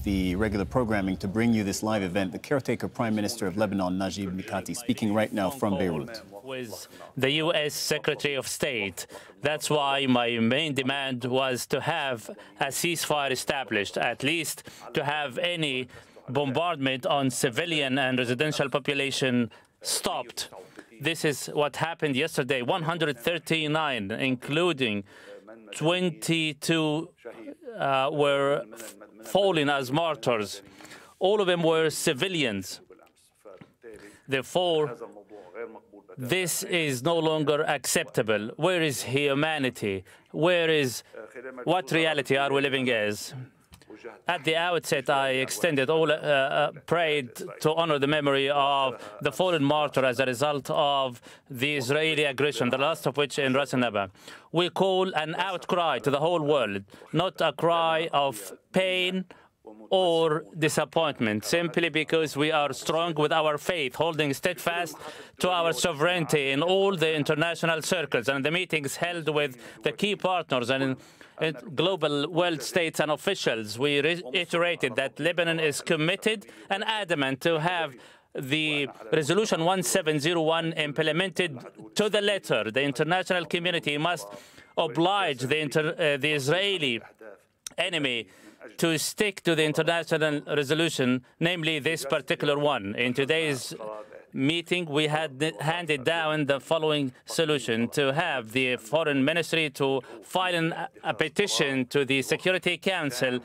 the regular programming to bring you this live event. The caretaker Prime Minister of Lebanon, Najib Mikati, speaking right now from Beirut. With the U.S. Secretary of State. That's why my main demand was to have a ceasefire established, at least to have any bombardment on civilian and residential population stopped. This is what happened yesterday. 139, including 22 were fallen as martyrs. All of them were civilians. Therefore, this is no longer acceptable. Where is humanity? What reality are we living as? At the outset, I extended prayed to honor the memory of the fallen martyr as a result of the Israeli aggression, the last of which in Nabaa. We call an outcry to the whole world, not a cry of pain or disappointment, simply because we are strong with our faith, holding steadfast to our sovereignty in all the international circles and the meetings held with the key partners and in global world states and officials. We reiterated that Lebanon is committed and adamant to have the Resolution 1701 implemented to the letter. The international community must oblige the Israeli enemy to stick to the international resolution, namely this particular one. In today's meeting, we had handed down the following solution: to have the Foreign Ministry to file a petition to the Security Council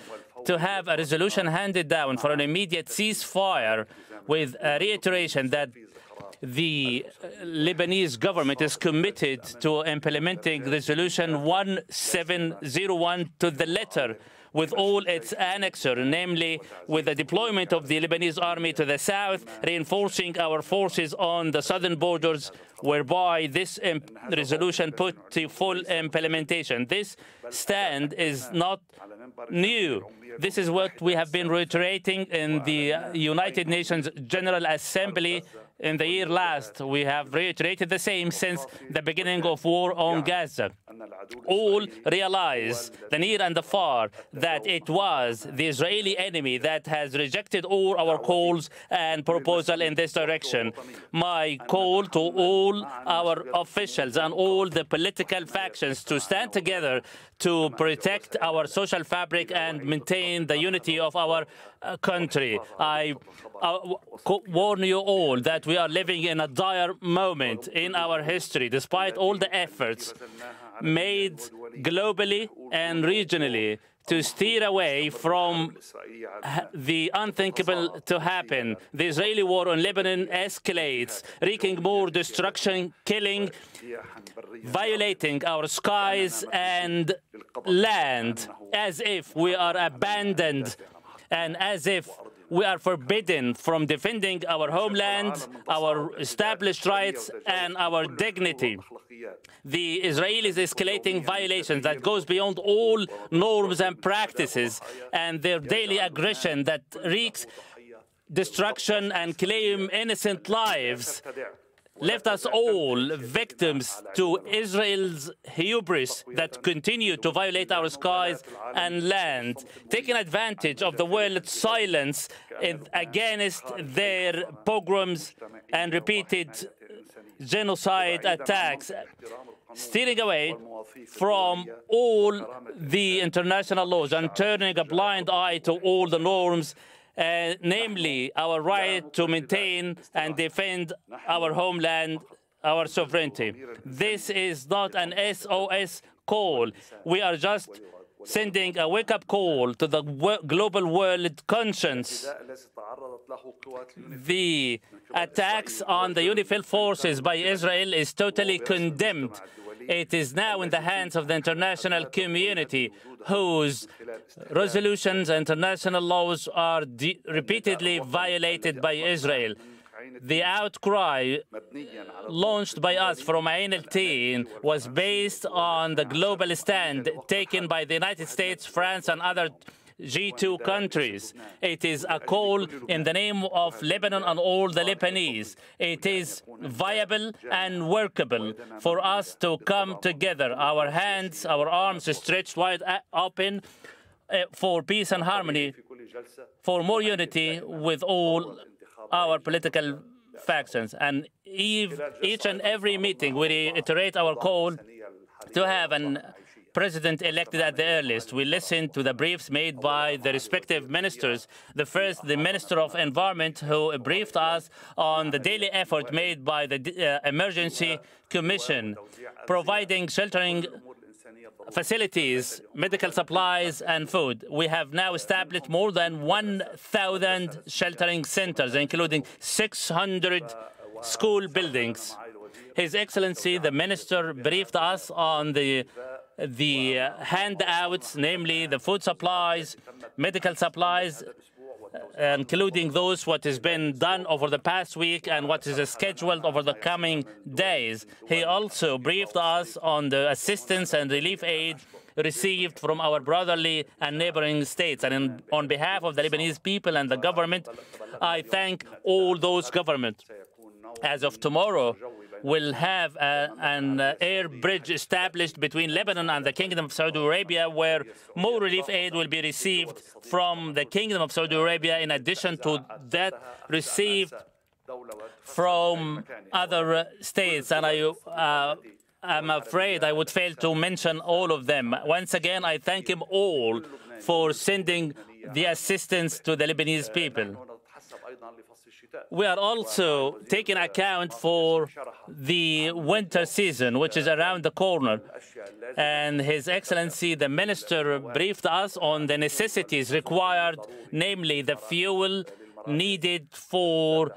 to have a resolution handed down for an immediate ceasefire, with a reiteration that the Lebanese government is committed to implementing Resolution 1701 to the letter, with all its annexure, namely with the deployment of the Lebanese army to the south, reinforcing our forces on the southern borders, whereby this resolution put to full implementation. This stand is not new. This is what we have been reiterating in the United Nations General Assembly in the year last. We have reiterated the same since the beginning of war on Gaza. All realize, the near and the far, that it was the Israeli enemy that has rejected all our calls and proposals in this direction. My call to all our officials and all the political factions to stand together to protect our social fabric and maintain the unity of our country. I warn you all that we are living in a dire moment in our history, despite all the efforts made globally and regionally to steer away from the unthinkable to happen. The Israeli war on Lebanon escalates, wreaking more destruction, killing, violating our skies and land, as if we are abandoned and as if we are forbidden from defending our homeland, our established rights, and our dignity. The Israelis escalating violations that goes beyond all norms and practices, and their daily aggression that wreaks destruction and claim innocent lives left us all victims to Israel's hubris that continue to violate our skies and land, taking advantage of the world's silence against their pogroms and repeated genocide attacks, steering away from all the international laws and turning a blind eye to all the norms, namely our right to maintain and defend our homeland, our sovereignty. This is not an SOS call. We are just sending a wake-up call to the global world conscience. The attacks on the UNIFIL forces by Israel is totally condemned. It is now in the hands of the international community, whose resolutions and international laws are repeatedly violated by Israel. The outcry launched by us from Ain al-Tin was based on the global stand taken by the United States, France, and other G2 countries. It is a call in the name of Lebanon and all the Lebanese. It is viable and workable for us to come together, our hands, our arms stretched wide open for peace and harmony for more unity with all our political factions. And each and every meeting, we reiterate our call to have a president elected at the earliest. We listen to the briefs made by the respective ministers. The first, the Minister of Environment, who briefed us on the daily effort made by the Emergency Commission, providing sheltering facilities, medical supplies, and food. We have now established more than 1,000 sheltering centers, including 600 school buildings. His Excellency, the Minister, briefed us on the handouts, namely the food supplies, medical supplies, including those what has been done over the past week and what is scheduled over the coming days. He also briefed us on the assistance and relief aid received from our brotherly and neighboring states. And on behalf of the Lebanese people and the government, I thank all those governments. As of tomorrow, we'll have an air bridge established between Lebanon and the Kingdom of Saudi Arabia, where more relief aid will be received from the Kingdom of Saudi Arabia, in addition to that received from other states. And I'm afraid I would fail to mention all of them. Once again, I thank him all for sending the assistance to the Lebanese people. We are also taking account for the winter season, which is around the corner. And His Excellency, the Minister, briefed us on the necessities required, namely the fuel needed for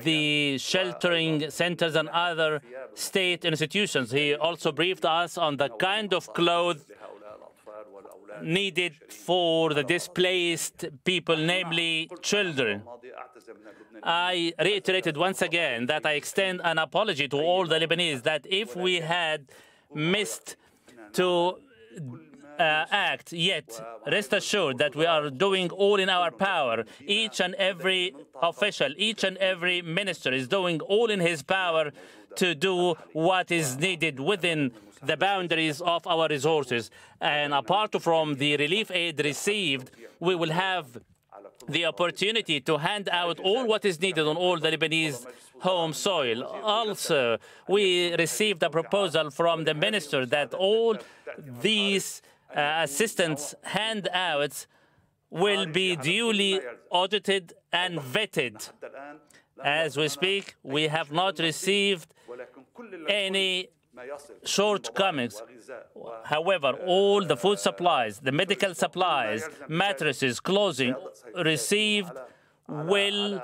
the sheltering centers and other state institutions. He also briefed us on the kind of clothes needed for the displaced people, namely children. I reiterated once again that I extend an apology to all the Lebanese that if we had missed to act, yet rest assured that we are doing all in our power. Each and every official, each and every minister is doing all in his power to do what is needed within the boundaries of our resources. And apart from the relief aid received, we will have the opportunity to hand out all what is needed on all the Lebanese home soil. Also, we received a proposal from the minister that all these assistance handouts will be duly audited and vetted. As we speak, we have not received any shortcomings. However, all the food supplies, the medical supplies, mattresses, clothing received will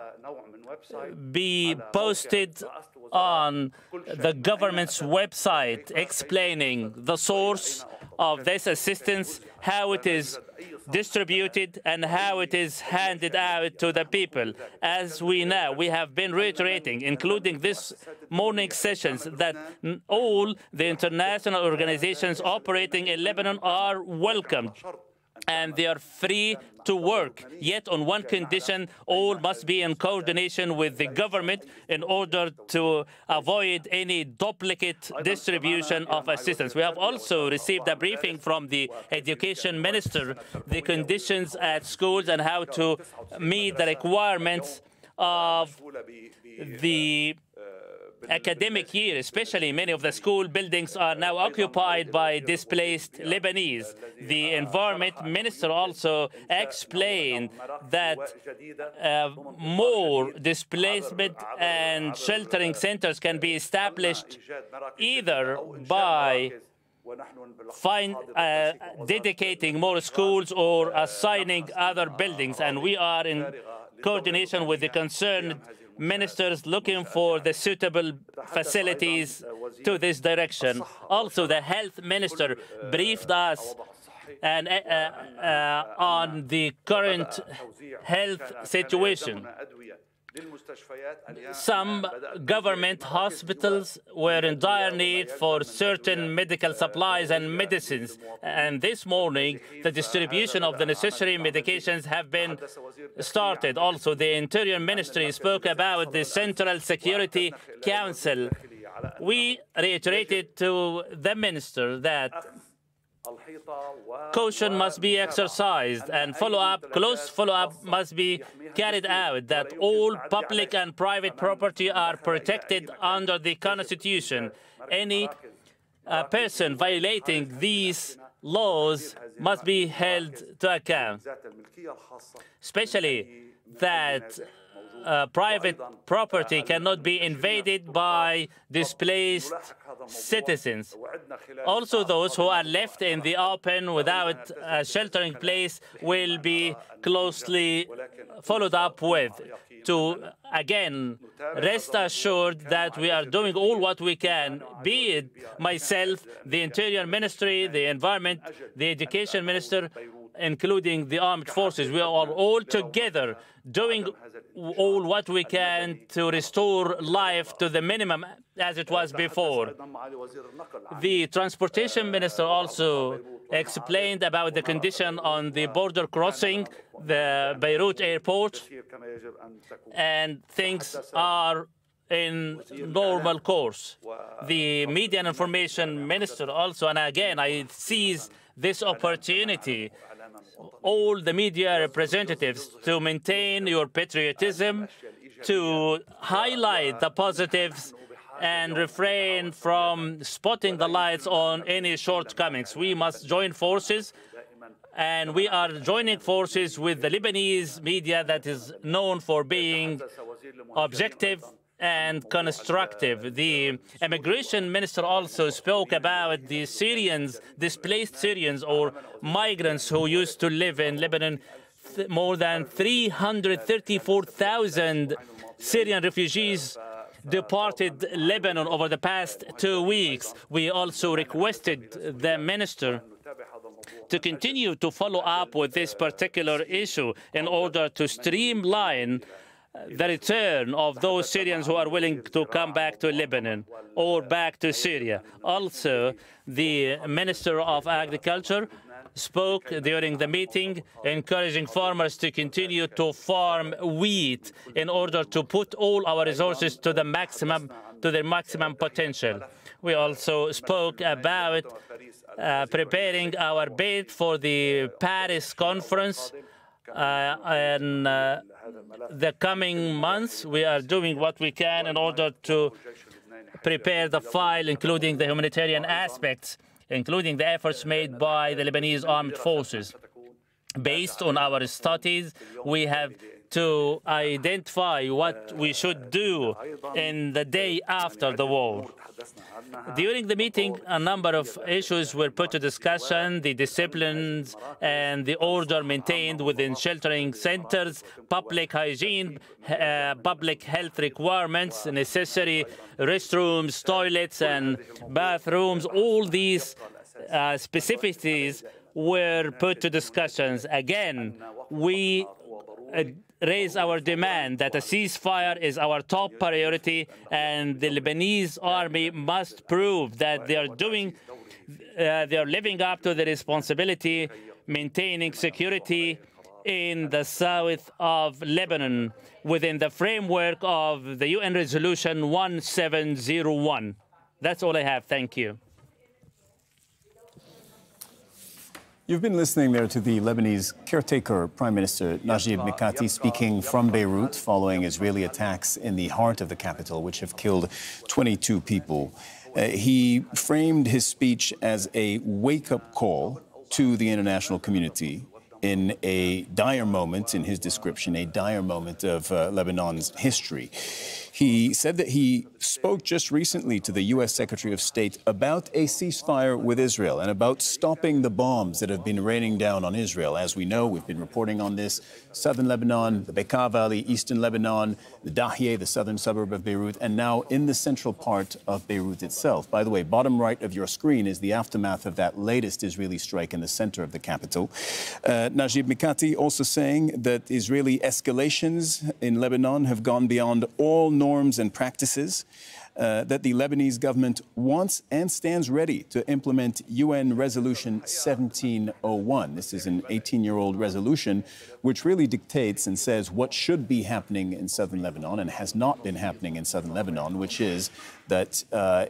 be posted on the government's website, explaining the source of this assistance, how it is distributed, and how it is handed out to the people. As we know, we have been reiterating, including this morning sessions, that all the international organizations operating in Lebanon are welcomed and they are free to work. Yet on one condition, all must be in coordination with the government in order to avoid any duplicate distribution of assistance. We have also received a briefing from the Education Minister, the conditions at schools and how to meet the requirements of the academic year. Especially many of the school buildings are now occupied by displaced Lebanese. The Environment Minister also explained that more displacement and sheltering centers can be established either by dedicating more schools or assigning other buildings. And we are in coordination with the concerned ministers looking for the suitable facilities to this direction. Also, the Health Minister briefed us on the current health situation. Some government hospitals were in dire need for certain medical supplies and medicines. And this morning, the distribution of the necessary medications have been started. Also, the Interior Ministry spoke about the Central Security Council. We reiterated to the Minister that caution must be exercised and close follow-up must be carried out, that all public and private property are protected under the Constitution. Any person violating these laws must be held to account, especially that private property cannot be invaded by displaced citizens. Also, those who are left in the open without a sheltering place will be closely followed up with. To, again, rest assured that we are doing all what we can, be it myself, the Interior Ministry, the Environment, the Education Minister, including the armed forces. We are all together doing all what we can to restore life to the minimum as it was before. The Transportation Minister also explained about the condition on the border crossing, the Beirut airport, and things are in normal course. The Media and Information Minister also, and again, I seize this opportunity, all the media representatives, to maintain your patriotism, to highlight the positives and refrain from spotting the lights on any shortcomings. We must join forces, and we are joining forces with the Lebanese media that is known for being objective and constructive. The Immigration Minister also spoke about the Syrians, displaced Syrians or migrants who used to live in Lebanon. More than 334,000 Syrian refugees departed Lebanon over the past 2 weeks. We also requested the minister to continue to follow up with this particular issue in order to streamline the return of those Syrians who are willing to come back to Lebanon or back to Syria. Also, the Minister of Agriculture spoke during the meeting, encouraging farmers to continue to farm wheat in order to put all our resources to their maximum potential. We also spoke about preparing our bid for the Paris conference. In the coming months, we are doing what we can in order to prepare the file, including the humanitarian aspects, including the efforts made by the Lebanese armed forces. Based on our studies, we have to identify what we should do in the day after the war. During the meeting, a number of issues were put to discussion: the disciplines and the order maintained within sheltering centers, public hygiene, public health requirements, necessary restrooms, toilets, and bathrooms. All these specificities were put to discussions. Again, we raise our demand that a ceasefire is our top priority, and the Lebanese army must prove that they are living up to the responsibility, maintaining security in the south of Lebanon within the framework of the UN Resolution 1701. That's all I have. Thank you. You've been listening there to the Lebanese caretaker Prime Minister Najib Mikati speaking from Beirut following Israeli attacks in the heart of the capital, which have killed 22 people. He framed his speech as a wake-up call to the international community in a dire moment, in his description, a dire moment of Lebanon's history. He said that he spoke just recently to the U.S. Secretary of State about a ceasefire with Israel and about stopping the bombs that have been raining down on Israel. As we know, we've been reporting on this: southern Lebanon, the Bekaa Valley, eastern Lebanon, the Dahieh, the southern suburb of Beirut, and now in the central part of Beirut itself. By the way, bottom right of your screen is the aftermath of that latest Israeli strike in the center of the capital. Najib Mikati also saying that Israeli escalations in Lebanon have gone beyond all norms and practices. that the Lebanese government wants and stands ready to implement UN Resolution 1701. This is an 18-year-old resolution which really dictates and says what should be happening in southern Lebanon and has not been happening in southern Lebanon, which is that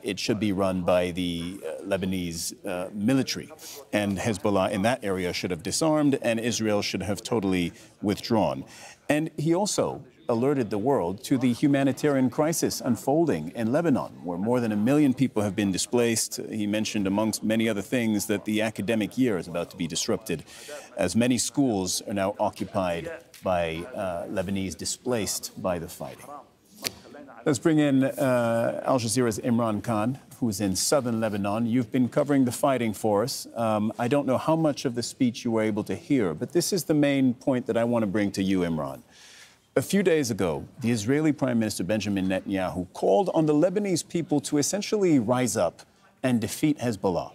it should be run by the Lebanese military. And Hezbollah in that area should have disarmed, and Israel should have totally withdrawn. And he also alerted the world to the humanitarian crisis unfolding in Lebanon, where more than 1 million people have been displaced. He mentioned, amongst many other things, that the academic year is about to be disrupted, as many schools are now occupied by Lebanese displaced by the fighting. Let's bring in Al Jazeera's Imran Khan, who's in southern Lebanon. You've been covering the fighting for us. I don't know how much of the speech you were able to hear, but this is the main point that I want to bring to you, Imran. A few days ago, the Israeli Prime Minister Benjamin Netanyahu called on the Lebanese people to essentially rise up and defeat Hezbollah.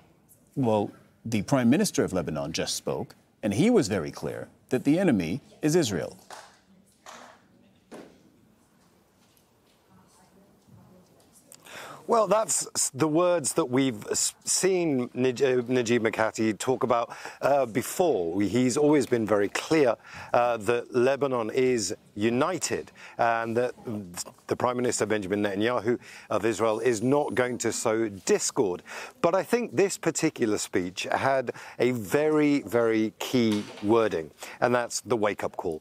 Well, the Prime Minister of Lebanon just spoke, and he was very clear that the enemy is Israel. Well, that's the words that we've seen Najib Mikati talk about before. He's always been very clear that Lebanon is united and that the Prime Minister Benjamin Netanyahu of Israel is not going to sow discord. But I think this particular speech had a very, very key wording, and that's the wake-up call.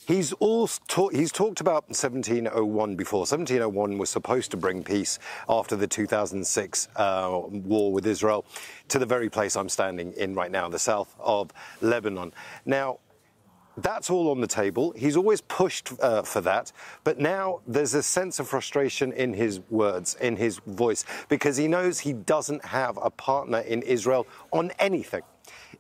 He's talked about 1701 before. 1701 was supposed to bring peace after the 2006 war with Israel to the very place I'm standing in right now, the south of Lebanon. Now, that's all on the table. He's always pushed for that. But now there's a sense of frustration in his words, in his voice, because he knows he doesn't have a partner in Israel on anything.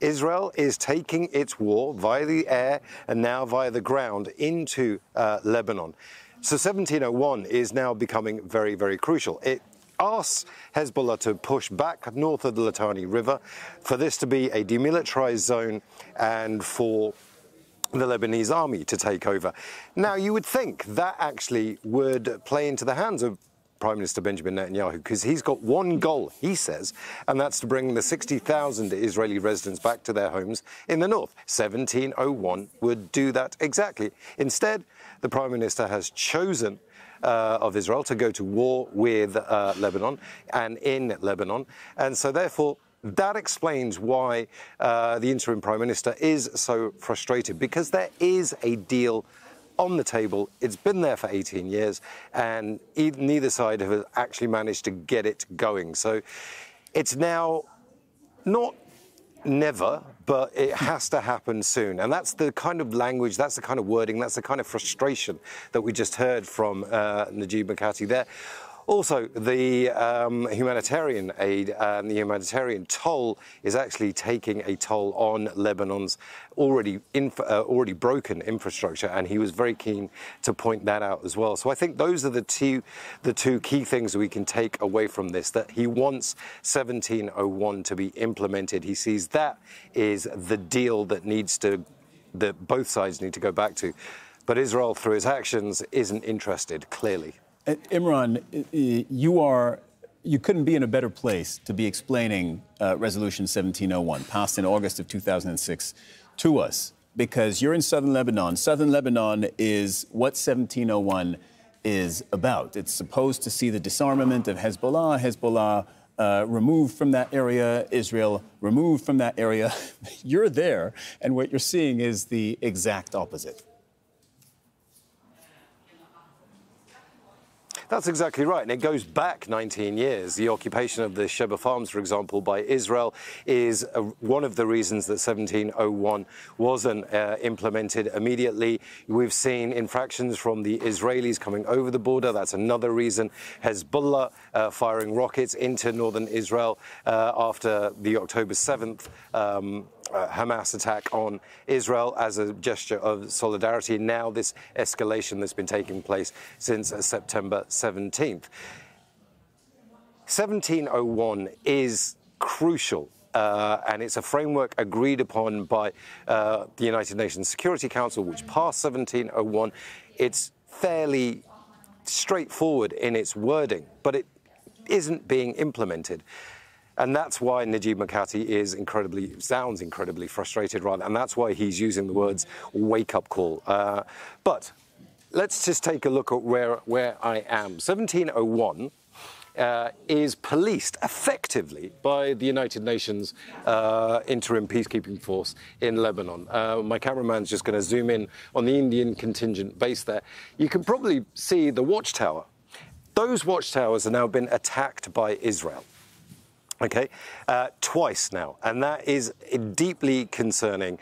Israel is taking its war via the air and now via the ground into Lebanon. So 1701 is now becoming very, very crucial. It asks Hezbollah to push back north of the Litani River, for this to be a demilitarized zone and for the Lebanese army to take over. Now, you would think that actually would play into the hands of Prime Minister Benjamin Netanyahu, because he's got one goal, he says, and that's to bring the 60,000 Israeli residents back to their homes in the north. 1701 would do that exactly. Instead, the Prime Minister has chosen of Israel to go to war with Lebanon and in Lebanon. And so, therefore, that explains why the interim Prime Minister is so frustrated, because there is a deal on the table. It's been there for 18 years, and neither side have actually managed to get it going. So it's now not never, but it has to happen soon. And that's the kind of language, that's the kind of wording, that's the kind of frustration that we just heard from Najib Mikati there. Also, the humanitarian aid and the humanitarian toll is actually taking a toll on Lebanon's already broken infrastructure, and he was very keen to point that out as well. So I think those are the two key things we can take away from this, that he wants 1701 to be implemented. He sees that is the deal that both sides need to go back to. But Israel, through its actions, isn't interested, clearly. Imran, you couldn't be in a better place to be explaining Resolution 1701, passed in August of 2006, to us, because you're in southern Lebanon. Southern Lebanon is what 1701 is about. It's supposed to see the disarmament of Hezbollah removed from that area, Israel removed from that area. You're there, and what you're seeing is the exact opposite. That's exactly right, and it goes back 19 years. The occupation of the Sheba Farms, for example, by Israel is one of the reasons that 1701 wasn't implemented immediately. We've seen infractions from the Israelis coming over the border. That's another reason. Hezbollah firing rockets into northern Israel after the October 7th Hamas attack on Israel as a gesture of solidarity. Now this escalation that's been taking place since September 17th. 1701 is crucial. And it's a framework agreed upon by the United Nations Security Council, which passed 1701. It's fairly straightforward in its wording, but it isn't being implemented. And that's why Najib Mikati sounds incredibly frustrated, rather, and that's why he's using the words wake-up call. But let's just take a look at where I am. 1701 is policed effectively by the United Nations interim peacekeeping force in Lebanon. My cameraman's just going to zoom in on the Indian contingent base there. You can probably see the watchtower. Those watchtowers have now been attacked by Israel. Okay, twice now, and that is deeply concerning.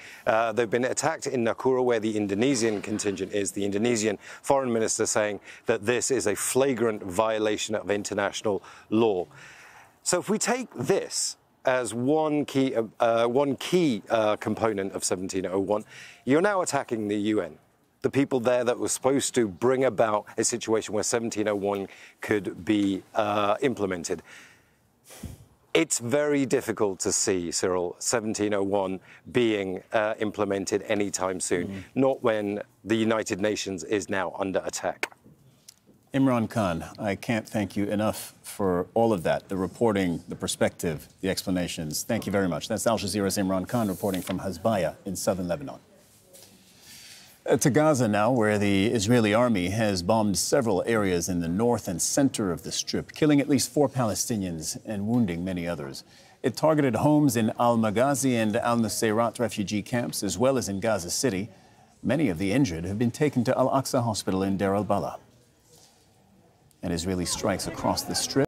They've been attacked in Nakura, where the Indonesian contingent is. The Indonesian foreign minister saying that this is a flagrant violation of international law. So if we take this as one key component of 1701, you're now attacking the UN. The people there that were supposed to bring about a situation where 1701 could be implemented. It's very difficult to see, Cyril, 1701 being implemented anytime soon, not when the United Nations is now under attack. Imran Khan, I can't thank you enough for all of that, the reporting, the perspective, the explanations. Thank you very much. That's Al Jazeera's Imran Khan reporting from Hezbollah in southern Lebanon. To Gaza now, where the Israeli army has bombed several areas in the north and center of the Strip, killing at least 4 Palestinians and wounding many others. It targeted homes in Al-Maghazi and Al-Nusayrat refugee camps, as well as in Gaza City. Many of the injured have been taken to Al-Aqsa Hospital in Deir al-Balah. And Israeli strikes across the Strip